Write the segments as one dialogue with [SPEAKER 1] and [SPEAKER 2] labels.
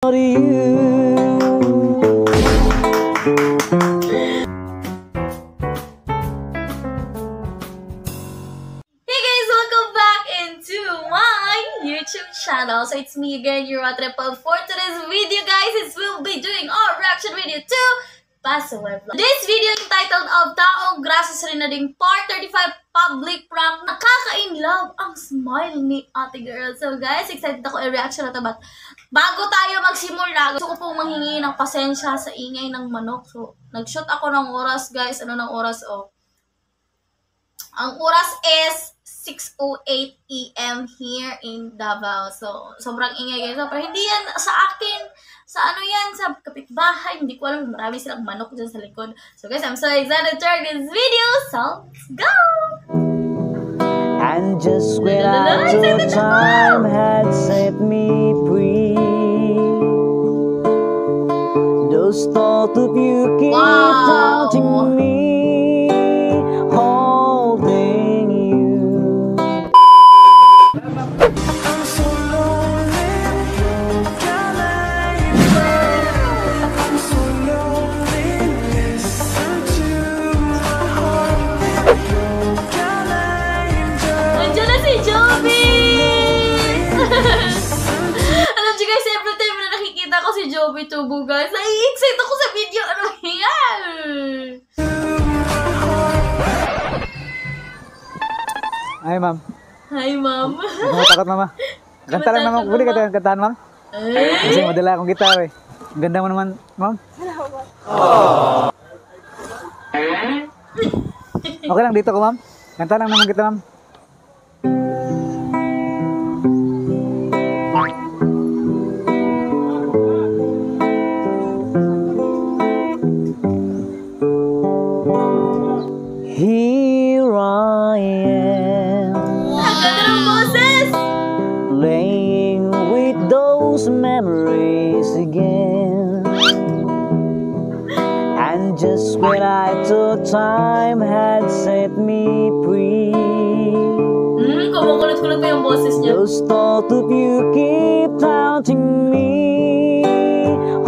[SPEAKER 1] Channel. So it's me again, your Triple. For today's video, guys, we'll be doing our reaction video to Passaway Vlog. This video entitled of Taong Gracias rin na ding Part 35 Public Prank. Nakaka-inlove ang smile ni ate girl. So guys, excited ako i-reaction na ito. But bago tayo magsimula, gusto ko pong manghingi ng pasensya sa ingay ng manok. So nag-shoot ako ng oras, guys. Ano ng oras? Oh. Ang oras is 6:08 AM here in Davao. So, sobrang ingay guys. So, pero hindi yan sa akin. Sa ano yan? Sa kapitbahay. Hindi ko alam. Marami silang manok dyan sa likod. So, guys, I'm so excited to start this video. So, let's go!
[SPEAKER 2] And just when I thought time had set me free, those thoughts of you keep taunting me.
[SPEAKER 1] Si Joby Tubo, guys. Nai-excite ako sa video. Ano yan?
[SPEAKER 2] Hi, ma'am.
[SPEAKER 1] Hi, ma'am.
[SPEAKER 2] Takot, mama. Kanta lang naman. Pwede ka kantahan, ma'am? Kasi madala akong gitar, eh. Ang ganda mo naman, ma'am. Okay lang dito ko, ma'am. Kanta lang naman kita, ma'am. Here I am, playing with those memories again. And just when I thought time had set me free,
[SPEAKER 1] kumukulit-kulit pa yung boses niya.
[SPEAKER 2] Those thoughts of you keep taunting me,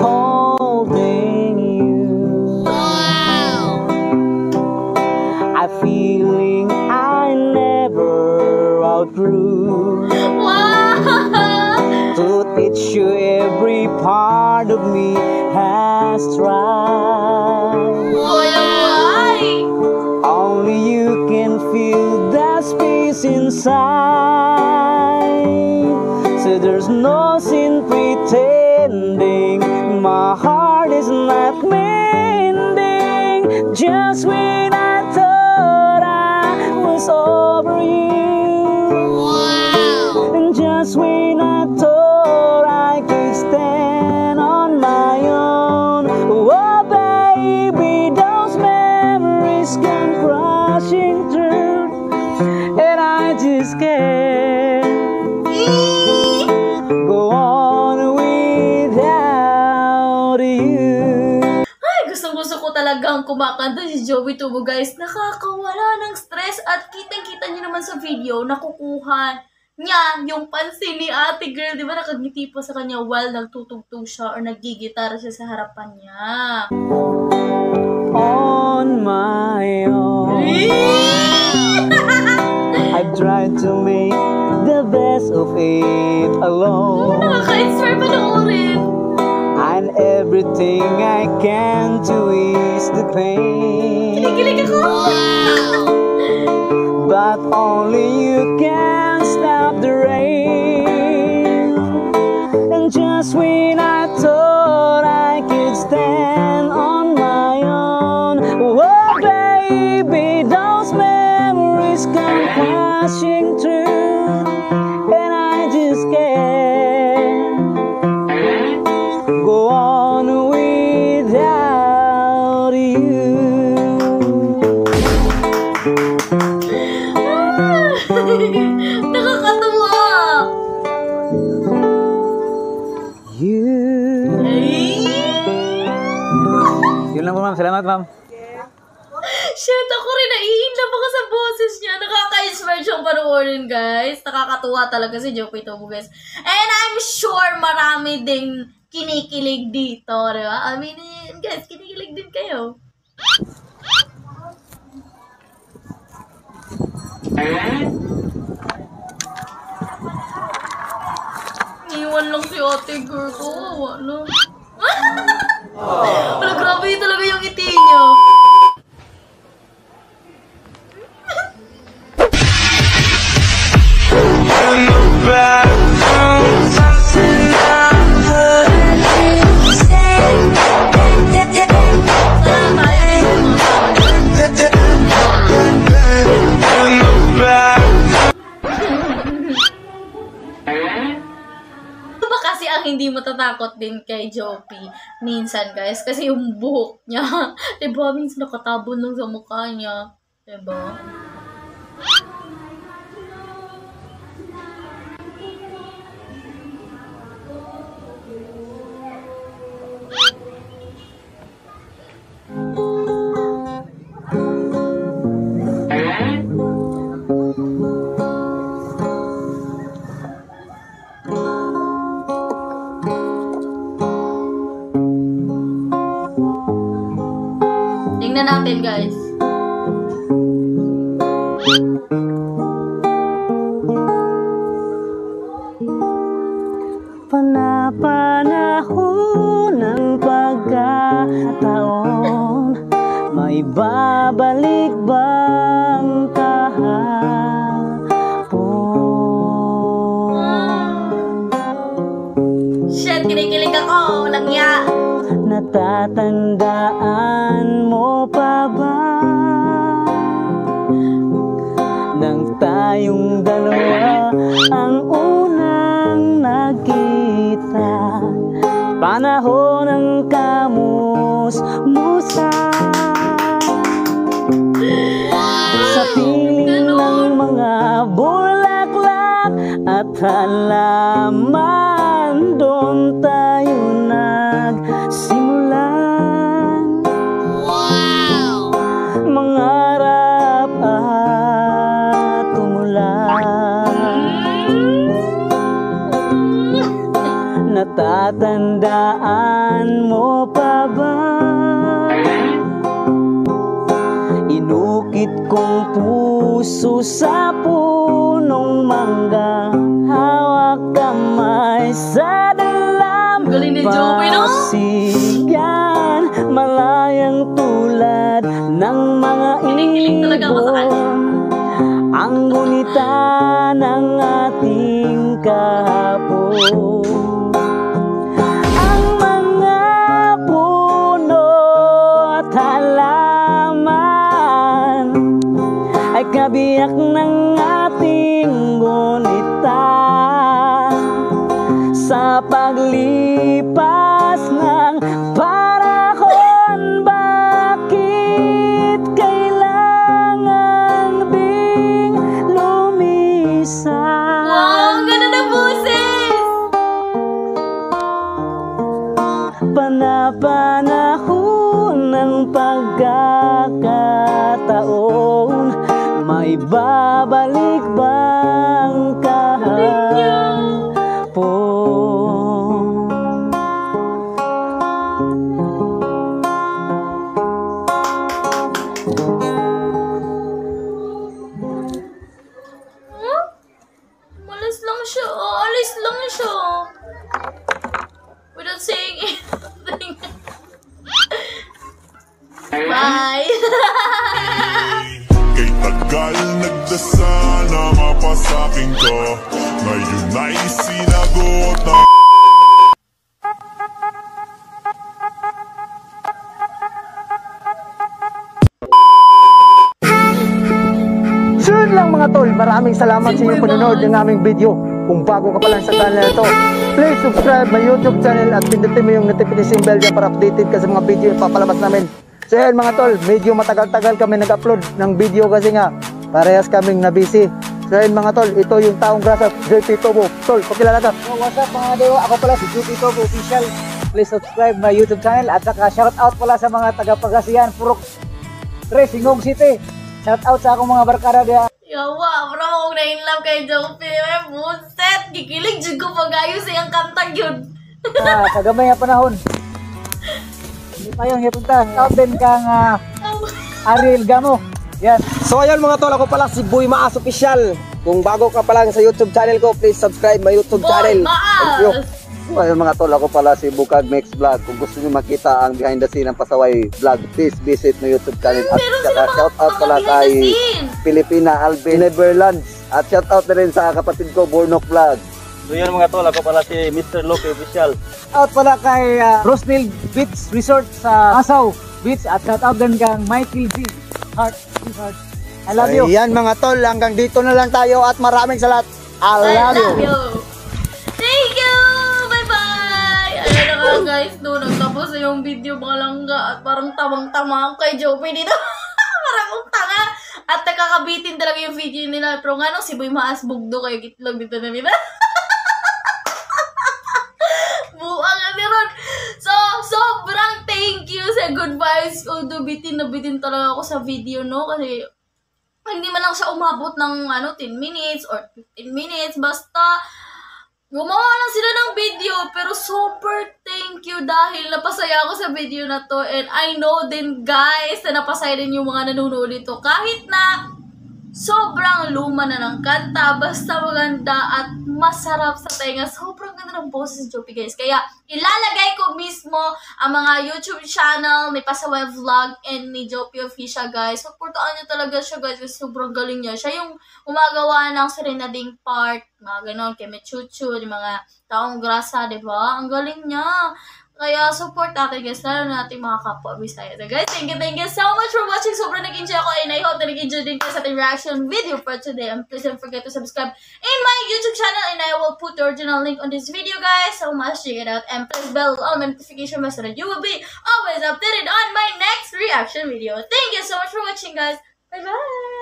[SPEAKER 2] holding you. A feeling I never outgrew. To teach you every part of me has tried. Only you can feel that space inside. So there's no sin pretending my heart is not mending. Just when I thought I was over you, and just when I thought I could stand on my own, oh baby, those memories come crashing through, and I just can't go on without you.
[SPEAKER 1] Ay, gustong-gusto ko talagang kumakanta si Joby Tubo, guys. Nakakawala ng stress at kitang-kita niyo naman sa video, nakukuha niya yung pansin ni ate girl. Di ba nakagiti po sa kanya while nagtutugtog siya or naggigitara siya sa harapan niya.
[SPEAKER 2] On my own, I've tried to make the best of it alone.
[SPEAKER 1] Nakaka-inspire panoorin.
[SPEAKER 2] And everything I can to ease the pain.
[SPEAKER 1] Kinikilig ako.
[SPEAKER 2] But only you can stop the rain. And just when I thought I could stand on my own, oh baby, those memories come crashing through, and I just can't go on without you.
[SPEAKER 1] Nakakatuwa.
[SPEAKER 2] Yun lang po, ma'am. Salamat, ma'am.
[SPEAKER 1] Shit, ako rin naiinlove ako sa boses niya. Nakaka-inspire siyang panoorin, guys. Nakakatuwa talaga si Joby Tubo, guys. And I'm sure marami ding kinikilig dito, di ba? Aminin, guys, kinikilig din kayo. Iwan lang si ate girl ko. Ano? Wala, grabe talaga yung ngiti niyo. Hindi matatakot din kay Joppy minsan, guys, kasi yung buhok niya, diba, minsan nakatabon lang sa mukha niya, diba? Tingnan natin, guys.
[SPEAKER 3] Panahon ng pagkataon, may babalik bang kahapon?
[SPEAKER 1] Shit, kinikilig ako. Walang ya.
[SPEAKER 3] Natatandaan mo pa ba nang tayong dalawa ang unang nagkita? Panahon ng kamus-musan, sa piling ng mga bulaklak at halaman, doon tayo nagsimulan. Mangarap at tumulan. Natatandaan mo pa ba? Inukit kong puso sa punong mangga, hawak kamay sa dalam, pasigan, malayang tulad ng mga ibon, ang gunita ng ating kahapon. Ang mga puno at halaman ay kabiyak ng ating gunita. Sa paglipas ng panahon, bakit kailangan ding lumisan?
[SPEAKER 1] Wow, ang ganda ng boses!
[SPEAKER 3] Panahon ng pagkakataon, may babalik bang kahapon?
[SPEAKER 1] Malis lang siya. Oh, alis lang siya. Without saying anything. Bye!
[SPEAKER 4] Kay tagal nagdasal na mapasakin ka, ngayon ay sinagot na.
[SPEAKER 3] So yun lang mga tol, maraming salamat sa inyong panonood ng aming video. Kung bago ka pa lang sa channel na ito, please subscribe my YouTube channel at pindutin mo yung notification bell dyan para updated ka sa mga video yung papalabas namin. So yun mga tol, medyo matagal-tagal kami nag-upload ng video kasi nga parehas kaming na-busy. So yun mga tol, ito yung Taong Grasa, JP Tobo. Tol, pakilala ka.
[SPEAKER 2] So what's up mga dewa, ako pala si JP Tobo Official. Please subscribe my YouTube channel at saka shout out pala sa mga taga-Pagasian, Purok 3, Singog City. Shout out sa akong mga barkada diya.
[SPEAKER 1] Yawa, bro, kung na-inlove kay Joppy, buset, kikilig jud ko pag-ayos sa iyang kantag yun.
[SPEAKER 2] Sa gamay nga panahon. Hindi pa yung hipunta. Shout din kang Ariel Gamo. Yan.
[SPEAKER 3] So ayun mga tol, ako pala si Boy Maas Official. Kung bago ka pa lang sa YouTube channel ko, please subscribe my YouTube channel. Thank you.
[SPEAKER 2] So ayun mga tol, ako pala si Bukag Mix Vlog. Kung gusto niyo makita ang behind the scene ng Pasaway Vlog, please visit my YouTube channel. At saka shout out pala kay Pilipina Alvin Netherlands. At shout out na rin sa kapatid ko, Bornok Vlog.
[SPEAKER 5] So yun mga tol, ako pala si Mr. Loki Official.
[SPEAKER 2] Out pala kay Rosnil Beach Resort sa Asaw Beach. At shout out din kang Michael G. Heart. I love you.
[SPEAKER 3] Ayan mga tol, hanggang dito na lang tayo at maraming salamat. I love you.
[SPEAKER 1] Thank you! Bye-bye! Ayan na nga guys, no, nagtapos na yung video balangga at parang tamang-tama ako kay Joey dito. Parang akong tanga. At nakakabitin talaga yung video nila. Pero nga no, si Boy Maas bugdo kayo gitlog dito na nila. Buang na ron. So, sobrang thank you sa good vibes. Although bitin na bitin talaga ako sa video, no? Kasi hindi man lang siya umabot ng 10 minutes or 15 minutes. Basta gumawa lang sila ng video, pero super thank you dahil napasaya ako sa video na to. And I know din guys na napasaya din yung mga nanonood dito. Kahit na sobrang luma na ng kanta, basta maganda at masarap sa tenga. Sobrang ganda ng boses ni Jopi guys. Kaya ilalagay ko mismo ang mga YouTube channel ni Pasaway Vlog and ni Jopi Official guys. Supportaan niyo talaga siya guys kasi sobrang galing niya. Siya yung gumagawa ng serenading part, mga ganon, kay Mechuchu, yung mga taong grasa, diba? Ang galing niya. Kaya support natin guys, lalo na natin mga kapwa Bisaya. So guys, thank you so much for watching. Sobrang nag-enjoy ako and I hope na nag-enjoy din kayo sa ating reaction video for today. And please don't forget to subscribe in my YouTube channel and I will put the original link on this video guys. So must check it out and press bell on notification bell so that you will be always updated on my next reaction video. Thank you so much for watching guys. Bye bye!